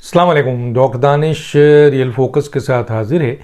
السلام علیکم، ڈاکٹر دانش real focus کے ساتھ حاضر ہے۔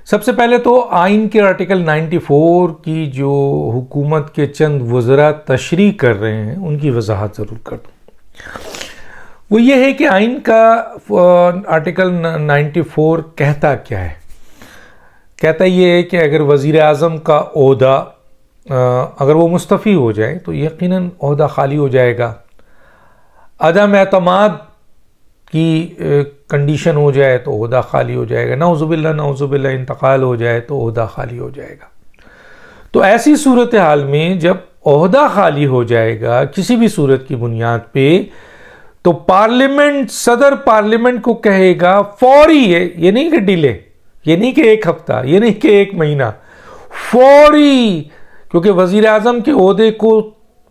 سب سے پہلے تو آئین کے آرٹیکل 94 کی جو حکومت کے چند وزراء تشریح کر رہے ہیں ان کی وضاحت ضرور کر دوں۔ وہ یہ ہے کہ آئین کا آرٹیکل 94 کہتا کیا ہے؟ کہتا یہ ہے کہ اگر وزیر اعظم کا عہدہ اگر وہ مستعفی ہو جائے تو یقیناً عہدہ خالی ہو جائے گا، عدم اعتماد کی کنڈیشن ہو جائے تو عہدہ خالی ہو جائے گا، نعوذ باللہ انتقال ہو جائے تو عہدہ خالی ہو جائے گا۔ تو ایسی صورتحال میں جب عہدہ خالی ہو جائے گا کسی بھی صورت کی بنیاد پہ تو پارلیمنٹ، صدر پارلیمنٹ کو کہے گا فوری ہے، یہ نہیں کہ ڈیلے، یہ نہیں کہ ایک ہفتہ، یہ نہیں کہ ایک مہینہ، فوری، کیونکہ وزیر اعظم کے عہدے کو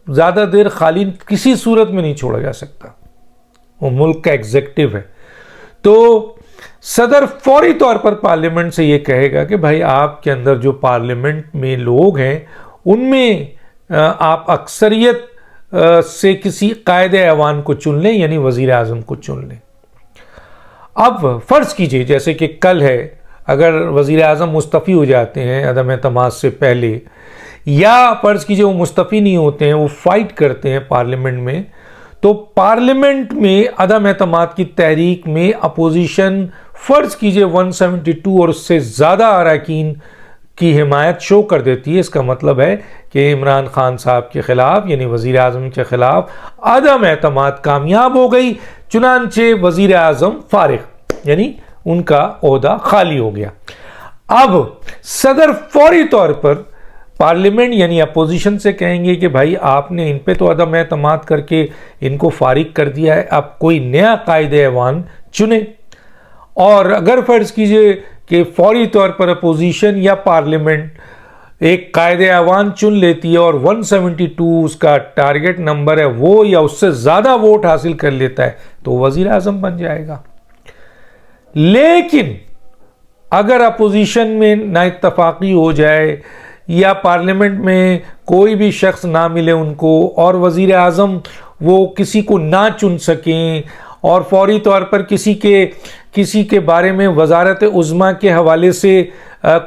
زیادہ دیر خالی کسی صورت میں نہیں چھوڑا جا سکتا، وہ ملک کا ایگزیکٹو ہے۔ تو صدر فوری طور پر پارلیمنٹ سے یہ کہے گا کہ بھائی آپ کے اندر جو پارلیمنٹ میں لوگ ہیں ان میں آپ اکثریت سے کسی قائد ایوان کو چن لیں، یعنی وزیر اعظم کو چن لیں۔ اب فرض کیجئے جیسے کہ کل ہے، اگر وزیر اعظم مستعفی ہو جاتے ہیں عدم اعتماد سے پہلے، یا فرض کیجئے وہ مستعفی نہیں ہوتے ہیں، وہ فائٹ کرتے ہیں پارلیمنٹ میں، تو پارلیمنٹ میں عدم اعتماد کی تحریک میں اپوزیشن فرض کیجئے 172 اور اس سے زیادہ اراکین کی حمایت شو کر دیتی ہے۔ اس کا مطلب ہے کہ عمران خان صاحب کے خلاف، یعنی وزیر اعظم کے خلاف عدم اعتماد کامیاب ہو گئی، چنانچہ وزیر اعظم فارغ، یعنی ان کا عہدہ خالی ہو گیا۔ اب صدر فوری طور پر پارلیمنٹ یعنی اپوزیشن سے کہیں گے کہ بھائی آپ نے ان پہ تو عدم اعتماد کر کے ان کو فارغ کر دیا ہے، اب کوئی نیا قائد ایوان چنیں۔ اور اگر فرض کیجئے کہ فوری طور پر اپوزیشن یا پارلیمنٹ ایک قائد ایوان چن لیتی ہے اور 172 اس کا ٹارگٹ نمبر ہے وہ یا اس سے زیادہ ووٹ حاصل کر لیتا ہے تو وزیر اعظم بن جائے گا۔ لیکن اگر اپوزیشن میں نا اتفاقی ہو جائے یا پارلیمنٹ میں کوئی بھی شخص نہ ملے ان کو اور وزیر اعظم وہ کسی کو نہ چن سکیں اور فوری طور پر کسی کے بارے میں وزارت عظمیٰ کے حوالے سے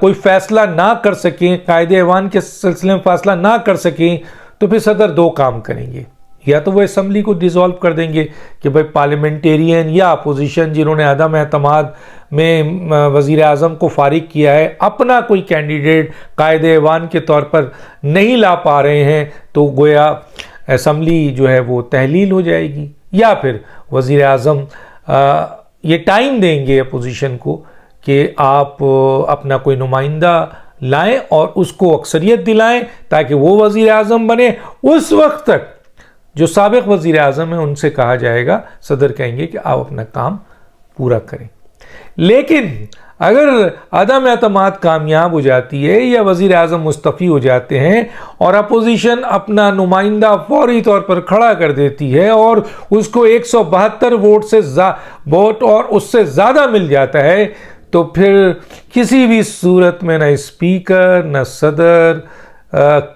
کوئی فیصلہ نہ کر سکیں، قائد ایوان کے سلسلے میں فیصلہ نہ کر سکیں، تو پھر صدر دو کام کریں گے، یا تو وہ اسمبلی کو ڈیزالو کر دیں گے کہ بھائی پارلیمنٹیرین یا اپوزیشن جنہوں نے عدم اعتماد میں وزیر اعظم کو فارغ کیا ہے اپنا کوئی کینڈیڈیٹ قائد ایوان کے طور پر نہیں لا پا رہے ہیں تو گویا اسمبلی جو ہے وہ تحلیل ہو جائے گی، یا پھر وزیر اعظم یہ ٹائم دیں گے اپوزیشن کو کہ آپ اپنا کوئی نمائندہ لائیں اور اس کو اکثریت دلائیں تاکہ وہ وزیر اعظم بنے۔ اس وقت تک جو سابق وزیر اعظم ہیں ان سے کہا جائے گا، صدر کہیں گے کہ آپ اپنا کام پورا کریں۔ لیکن اگر عدم اعتماد کامیاب ہو جاتی ہے یا وزیر اعظم مستعفی ہو جاتے ہیں اور اپوزیشن اپنا نمائندہ فوری طور پر کھڑا کر دیتی ہے اور اس کو 172 ووٹ اور اس سے زیادہ مل جاتا ہے، تو پھر کسی بھی صورت میں نہ اسپیکر نہ صدر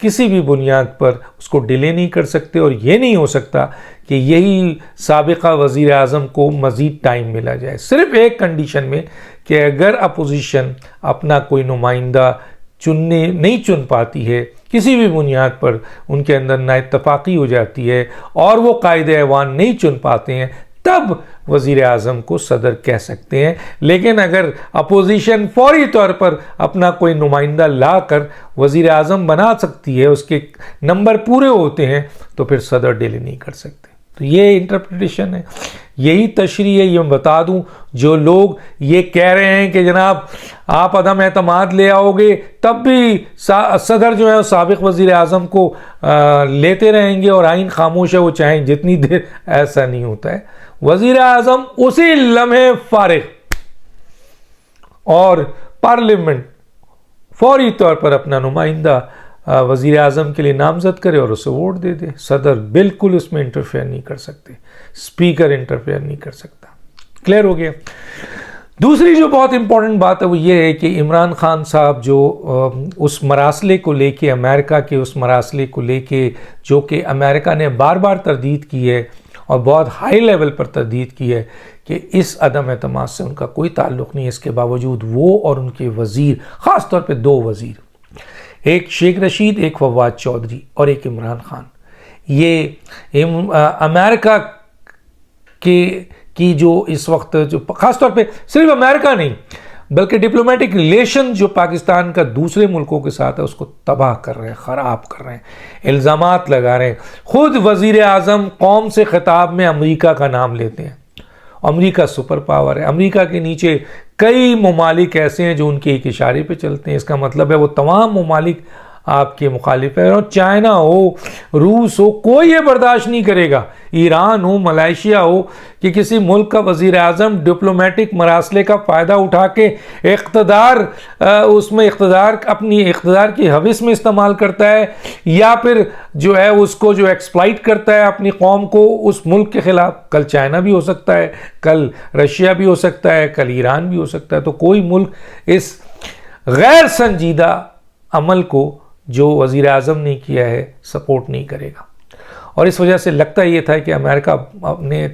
کسی بھی بنیاد پر اس کو ڈیلے نہیں کر سکتے، اور یہ نہیں ہو سکتا کہ یہی سابقہ وزیر اعظم کو مزید ٹائم ملا جائے، صرف ایک کنڈیشن میں کہ اگر اپوزیشن اپنا کوئی نمائندہ نہیں چن پاتی ہے، کسی بھی بنیاد پر ان کے اندر نا اتفاقی ہو جاتی ہے اور وہ قائد ایوان نہیں چن پاتے ہیں، تب وزیر اعظم کو صدر کہہ سکتے ہیں۔ لیکن اگر اپوزیشن فوری طور پر اپنا کوئی نمائندہ لا کر وزیر اعظم بنا سکتی ہے، اس کے نمبر پورے ہوتے ہیں، تو پھر صدر ڈیلے نہیں کر سکتے۔ تو یہ انٹرپریٹیشن ہے، یہی تشریح ہے۔ یہ میں بتا دوں، جو لوگ یہ کہہ رہے ہیں کہ جناب آپ عدم اعتماد لے آؤ گے تب بھی صدر جو ہے سابق وزیر اعظم کو لیتے رہیں گے اور آئین خاموش ہے، وہ چاہیں جتنی دیر، ایسا نہیں ہوتا ہے۔ وزیر اعظم اسی لمحے فارغ اور پارلیمنٹ فوری طور پر اپنا نمائندہ وزیر اعظم کے لیے نامزد کرے اور اسے ووٹ دے دے۔ صدر بالکل اس میں انٹرفیئر نہیں کر سکتے، اسپیکر انٹرفیئر نہیں کر سکتا۔ کلیئر ہو گیا؟ دوسری جو بہت امپورٹنٹ بات ہے وہ یہ ہے کہ عمران خان صاحب جو اس مراسلے کو لے کے، امریکہ کے اس مراسلے کو لے کے جو کہ امریکہ نے بار بار تردید کی ہے اور بہت ہائی لیول پر تردید کی ہے کہ اس عدم اعتماد سے ان کا کوئی تعلق نہیں ہے. اس کے باوجود وہ اور ان کے وزیر، خاص طور پہ 2 وزیر، ایک شیخ رشید، ایک فواد چودھری اور ایک عمران خان، یہ امریکہ کی جو اس وقت جو خاص طور پہ صرف امریکہ نہیں بلکہ ڈپلومیٹک ریلیشن جو پاکستان کا دوسرے ملکوں کے ساتھ ہے اس کو تباہ کر رہے ہیں، خراب کر رہے ہیں، الزامات لگا رہے ہیں. خود وزیر اعظم قوم سے خطاب میں امریکہ کا نام لیتے ہیں. امریکہ سپر پاور ہے، امریکہ کے نیچے کئی ممالک ایسے ہیں جو ان کے ایک اشارے پہ چلتے ہیں. اس کا مطلب ہے وہ تمام ممالک آپ کے مخالف ہے، اور چائنا ہو، روس ہو، کوئی یہ برداشت نہیں کرے گا، ایران ہو، ملائیشیا ہو، کہ کسی ملک کا وزیر اعظم ڈپلومیٹک مراسلے کا فائدہ اٹھا کے اپنی اقتدار کی حوث میں استعمال کرتا ہے، یا پھر جو ہے اس کو جو ایکسپلائٹ کرتا ہے اپنی قوم کو اس ملک کے خلاف. کل چائنا بھی ہو سکتا ہے، کل رشیا بھی ہو سکتا ہے، کل ایران بھی ہو سکتا ہے. تو کوئی ملک اس غیر سنجیدہ عمل کو جو وزیر اعظم نے کیا ہے سپورٹ نہیں کرے گا. اور اس وجہ سے لگتا یہ تھا کہ امریکہ نے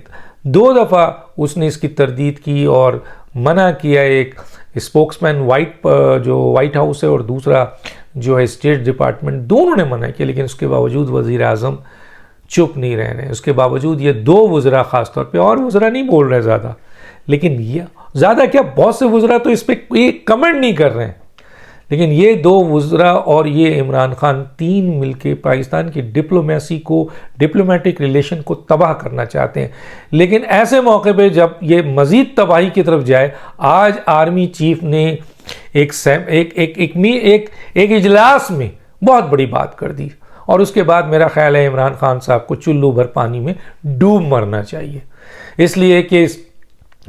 2 دفعہ اس نے اس کی تردید کی اور منع کیا. ایک اسپوکس مین جو وائٹ ہاؤس ہے اور دوسرا جو ہے اسٹیٹ ڈپارٹمنٹ، دونوں نے منع کیا، لیکن اس کے باوجود وزیر اعظم چپ نہیں رہ رہے. اس کے باوجود یہ 2 وزراء خاص طور پہ، اور وزراء نہیں بول رہے زیادہ، لیکن یہ زیادہ کیا، بہت سے وزراء تو اس پہ ایک کمنٹ نہیں کر رہے ہیں، لیکن یہ 2 وزراء اور یہ عمران خان 3 مل کے پاکستان کی ڈپلومیسی کو، ڈپلومیٹک ریلیشن کو تباہ کرنا چاہتے ہیں. لیکن ایسے موقع پہ جب یہ مزید تباہی کی طرف جائے، آج آرمی چیف نے ایک اجلاس میں بہت بڑی بات کر دی، اور اس کے بعد میرا خیال ہے عمران خان صاحب کو چلو بھر پانی میں ڈوب مرنا چاہیے. اس لیے کہ اس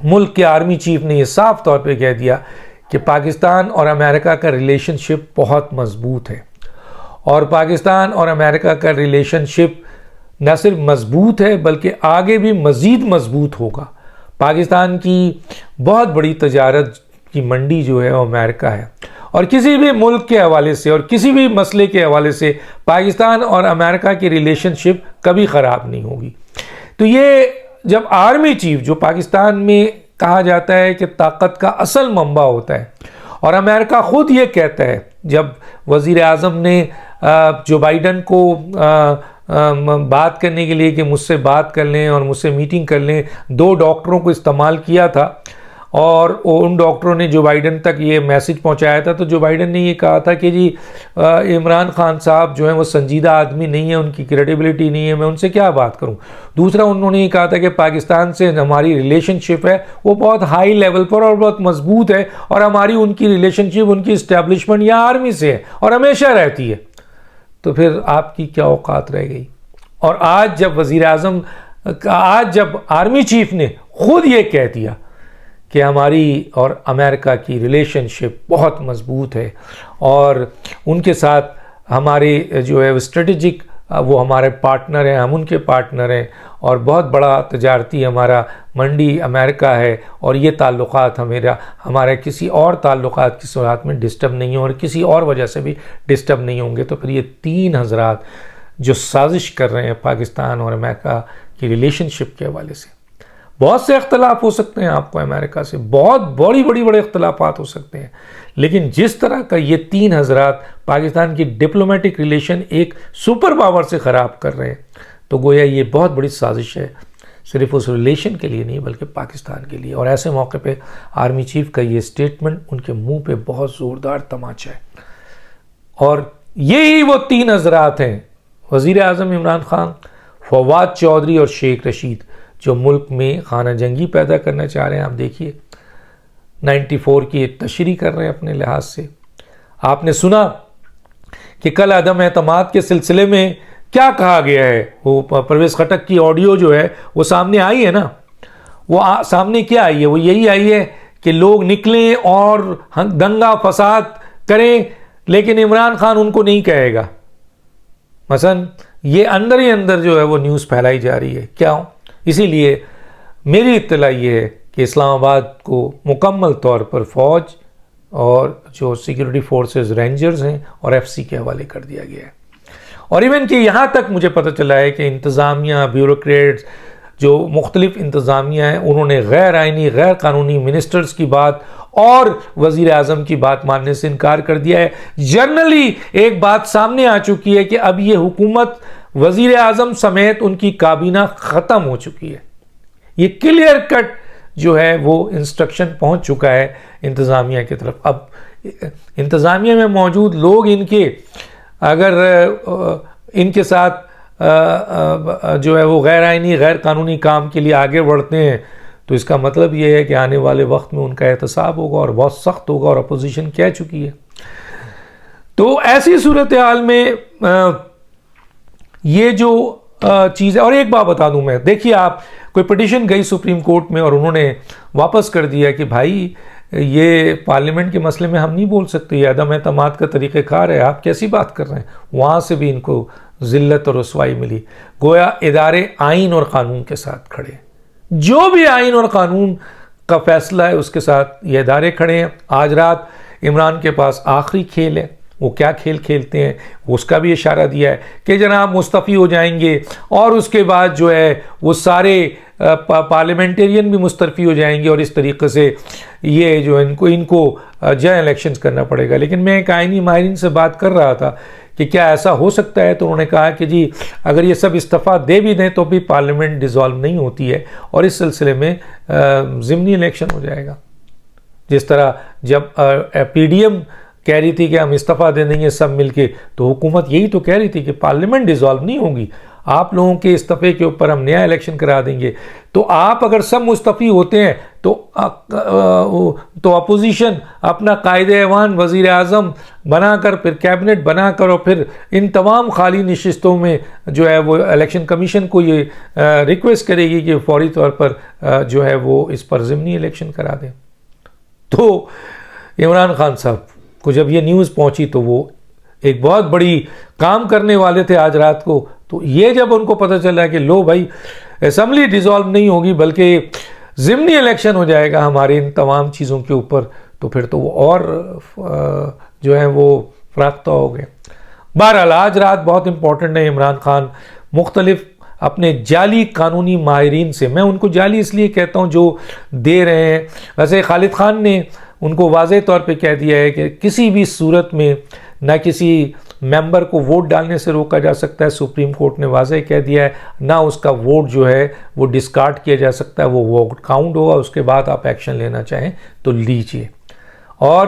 ملک کے آرمی چیف نے یہ صاف طور پہ کہہ دیا کہ پاکستان اور امریکہ کا ریلیشن شپ بہت مضبوط ہے، اور پاکستان اور امریکہ کا ریلیشن شپ نہ صرف مضبوط ہے بلکہ آگے بھی مزید مضبوط ہوگا. پاکستان کی بہت بڑی تجارت کی منڈی جو ہے وہ امریکہ ہے، اور کسی بھی ملک کے حوالے سے اور کسی بھی مسئلے کے حوالے سے پاکستان اور امریکہ کی ریلیشن شپ کبھی خراب نہیں ہوگی. تو یہ جب آرمی چیف، جو پاکستان میں کہا جاتا ہے کہ طاقت کا اصل منبع ہوتا ہے، اور امریکہ خود یہ کہتا ہے، جب وزیر اعظم نے جو بائیڈن کو بات کرنے کے لیے کہ مجھ سے بات کر لیں اور مجھ سے میٹنگ کر لیں، 2 ڈاکٹروں کو استعمال کیا تھا، اور ان ڈاکٹروں نے جو بائیڈن تک یہ میسج پہنچایا تھا، تو جو بائیڈن نے یہ کہا تھا کہ جی عمران خان صاحب جو ہیں وہ سنجیدہ آدمی نہیں ہیں، ان کی کریڈیبلٹی نہیں ہے، میں ان سے کیا بات کروں. دوسرا انہوں نے یہ کہا تھا کہ پاکستان سے ہماری ریلیشن شپ ہے وہ بہت ہائی لیول پر اور بہت مضبوط ہے، اور ہماری ان کی ریلیشن شپ ان کی اسٹیبلشمنٹ یا آرمی سے ہے اور ہمیشہ رہتی ہے. تو پھر آپ کی کیا اوقات رہ گئی؟ اور آج جب آرمی چیف نے خود یہ کہہ دیا کہ ہماری اور امریکہ کی ریلیشن شپ بہت مضبوط ہے، اور ان کے ساتھ ہمارے جو ہے اسٹریٹجک وہ ہمارے پارٹنر ہیں، ہم ان کے پارٹنر ہیں، اور بہت بڑا تجارتی ہمارا منڈی امریکہ ہے، اور یہ تعلقات ہمارے کسی اور تعلقات کی صورت میں ڈسٹرب نہیں ہوں اور کسی اور وجہ سے بھی ڈسٹرب نہیں ہوں گے. تو پھر یہ 3 حضرات جو سازش کر رہے ہیں پاکستان اور امریکہ کی ریلیشن شپ کے حوالے سے، بہت سے اختلاف ہو سکتے ہیں آپ کو امریکہ سے، بہت بڑے اختلافات ہو سکتے ہیں، لیکن جس طرح کا یہ 3 حضرات پاکستان کی ڈپلومیٹک ریلیشن ایک سپر پاور سے خراب کر رہے ہیں، تو گویا یہ بہت بڑی سازش ہے، صرف اس ریلیشن کے لیے نہیں بلکہ پاکستان کے لیے. اور ایسے موقع پہ آرمی چیف کا یہ سٹیٹمنٹ ان کے منہ پہ بہت زوردار تماچا ہے. اور یہی وہ 3 حضرات ہیں، وزیر اعظم عمران خان، فواد چودھری اور شیخ رشید، جو ملک میں خانہ جنگی پیدا کرنا چاہ رہے ہیں. آپ دیکھیے 94 کی تشریح کر رہے ہیں اپنے لحاظ سے. آپ نے سنا کہ کل عدم اعتماد کے سلسلے میں کیا کہا گیا ہے، وہ پرویز خٹک کی آڈیو جو ہے وہ سامنے آئی ہے نا، وہ سامنے کیا آئی ہے، وہ یہی آئی ہے کہ لوگ نکلیں اور دنگا فساد کریں، لیکن عمران خان ان کو نہیں کہے گا. مثلا یہ اندر ہی اندر جو ہے وہ نیوز پھیلائی جا رہی ہے. کیا اسی لیے میری اطلاع یہ ہے کہ اسلام آباد کو مکمل طور پر فوج اور جو سیکیورٹی فورسز رینجرز ہیں اور ایف سی کے حوالے کر دیا گیا ہے. اور ایون کہ یہاں تک مجھے پتہ چلا ہے کہ انتظامیہ، بیوروکریٹس، جو مختلف انتظامیہ ہیں انہوں نے غیر آئینی غیر قانونی منسٹرز کی بات اور وزیر اعظم کی بات ماننے سے انکار کر دیا ہے. جنرلی ایک بات سامنے آ چکی ہے کہ اب یہ حکومت وزیر اعظم سمیت ان کی کابینہ ختم ہو چکی ہے. یہ کلیئر کٹ جو ہے وہ انسٹرکشن پہنچ چکا ہے انتظامیہ کی طرف. اب انتظامیہ میں موجود لوگ ان کے اگر ان کے ساتھ جو ہے وہ غیر آئینی غیر قانونی کام کے لیے آگے بڑھتے ہیں تو اس کا مطلب یہ ہے کہ آنے والے وقت میں ان کا احتساب ہوگا اور بہت سخت ہوگا، اور اپوزیشن کہہ چکی ہے. تو ایسی صورتحال میں یہ جو چیز ہے. اور ایک بات بتا دوں میں، دیکھیے آپ کوئی پٹیشن گئی سپریم کورٹ میں اور انہوں نے واپس کر دیا کہ بھائی یہ پارلیمنٹ کے مسئلے میں ہم نہیں بول سکتے، یہ عدم اعتماد کا طریقہ کار ہے، آپ کیسی بات کر رہے ہیں. وہاں سے بھی ان کو ذلت اور رسوائی ملی. گویا ادارے آئین اور قانون کے ساتھ کھڑے، جو بھی آئین اور قانون کا فیصلہ ہے اس کے ساتھ یہ ادارے کھڑے ہیں. آج رات عمران کے پاس آخری کھیل ہے، وہ کیا کھیل کھیلتے ہیں اس کا بھی اشارہ دیا ہے کہ جناب مستعفی ہو جائیں گے اور اس کے بعد جو ہے وہ سارے پارلیمنٹرین بھی مستعفی ہو جائیں گے، اور اس طریقے سے یہ جو ان کو جنرل الیکشنز کرنا پڑے گا. لیکن میں ایک آئینی ماہرین سے بات کر رہا تھا کہ کیا ایسا ہو سکتا ہے، تو انہوں نے کہا کہ جی اگر یہ سب استعفیٰ دے بھی دیں تو بھی پارلیمنٹ ڈیزالو نہیں ہوتی ہے، اور اس سلسلے میں ضمنی الیکشن ہو جائے گا. جس طرح جب پی ڈی ایم کہہ رہی تھی کہ ہم استعفیٰ دے دیں گے سب مل کے، تو حکومت یہی تو کہہ رہی تھی کہ پارلیمنٹ ڈیزالو نہیں ہوگی، آپ لوگوں کے استعفے کے اوپر ہم نیا الیکشن کرا دیں گے. تو آپ اگر سب مستعفی ہوتے ہیں تو اپوزیشن اپنا قائد ایوان وزیر اعظم بنا کر، پھر کیبنٹ بنا کر، اور پھر ان تمام خالی نشستوں میں جو ہے وہ الیکشن کمیشن کو یہ ریکویسٹ کرے گی کہ فوری طور پر جو ہے وہ اس پر ضمنی الیکشن کرا دیں. تو عمران خان صاحب کو جب یہ نیوز پہنچی تو وہ ایک بہت بڑی کام کرنے والے تھے آج رات کو، تو یہ جب ان کو پتہ چلا کہ لو بھائی اسمبلی ڈیزالو نہیں ہوگی بلکہ ضمنی الیکشن ہو جائے گا ہمارے ان تمام چیزوں کے اوپر، تو پھر تو وہ اور جو ہیں وہ فراختہ ہو گئے. بہرحال آج رات بہت امپورٹنٹ ہے. عمران خان مختلف اپنے جعلی قانونی ماہرین سے، میں ان کو جعلی اس لیے کہتا ہوں جو دے رہے ہیں، ویسے خالد خان نے ان کو واضح طور پہ کہہ دیا ہے کہ کسی بھی صورت میں نہ کسی ممبر کو ووٹ ڈالنے سے روکا جا سکتا ہے، سپریم کورٹ نے واضح کہہ دیا ہے، نہ اس کا ووٹ جو ہے وہ ڈسکارڈ کیا جا سکتا ہے، وہ ووٹ کاؤنٹ ہوگا، اس کے بعد آپ ایکشن لینا چاہیں تو لیجئے. اور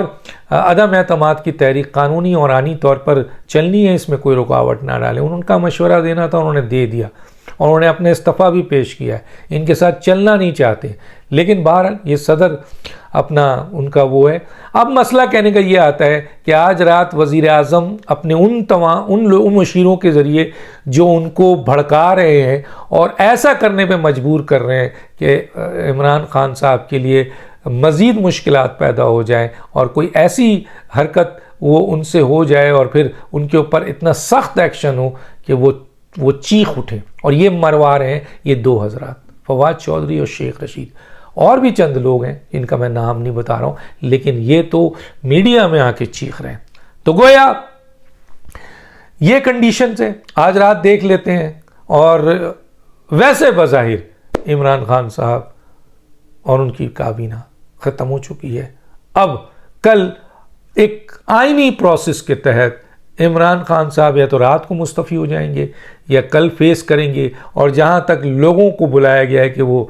عدم اعتماد کی تحریک قانونی اور آئینی طور پر چلنی ہے، اس میں کوئی رکاوٹ نہ ڈالیں. ان کا مشورہ دینا تھا، انہوں نے دے دیا، اور انہوں نے اپنے استعفیٰ بھی پیش کیا ہے. ان کے ساتھ چلنا نہیں چاہتے، لیکن بہرحال یہ صدر اپنا ان کا وہ ہے. اب مسئلہ کہنے کا یہ آتا ہے کہ آج رات وزیر اعظم اپنے ان مشیروں کے ذریعے جو ان کو بھڑکا رہے ہیں اور ایسا کرنے پہ مجبور کر رہے ہیں کہ عمران خان صاحب کے لیے مزید مشکلات پیدا ہو جائیں اور کوئی ایسی حرکت وہ ان سے ہو جائے اور پھر ان کے اوپر اتنا سخت ایکشن ہو کہ وہ چیخ اٹھے. اور یہ مروا رہے ہیں یہ دو حضرات، فواد چودھری اور شیخ رشید. اور بھی چند لوگ ہیں جن کا میں نام نہیں بتا رہا ہوں، لیکن یہ تو میڈیا میں آ کے چیخ رہے ہیں. تو گویا یہ کنڈیشنز ہیں، آج رات دیکھ لیتے ہیں. اور ویسے بظاہر عمران خان صاحب اور ان کی کابینہ ختم ہو چکی ہے. اب کل ایک آئینی پروسیس کے تحت عمران خان صاحب یا تو رات کو مستعفی ہو جائیں گے یا کل فیس کریں گے. اور جہاں تک لوگوں کو بلایا گیا ہے کہ وہ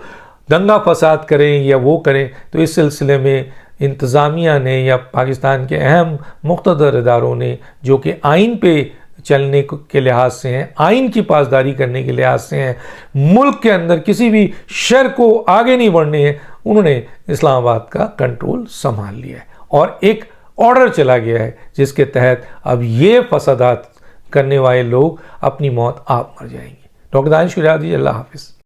دنگا فساد کریں یا وہ کریں، تو اس سلسلے میں انتظامیہ نے یا پاکستان کے اہم مقتدر اداروں نے جو کہ آئین پہ چلنے کے لحاظ سے ہیں، آئین کی پاسداری کرنے کے لحاظ سے ہیں، ملک کے اندر کسی بھی شر کو آگے نہیں بڑھنے ہیں، انہوں نے اسلام آباد کا کنٹرول سنبھال لیا ہے. اور ایک آرڈر چلا گیا ہے جس کے تحت اب یہ فسادات کرنے والے لوگ اپنی موت آپ مر جائیں گے. ڈاکٹر دانش شجاع، اللہ حافظ.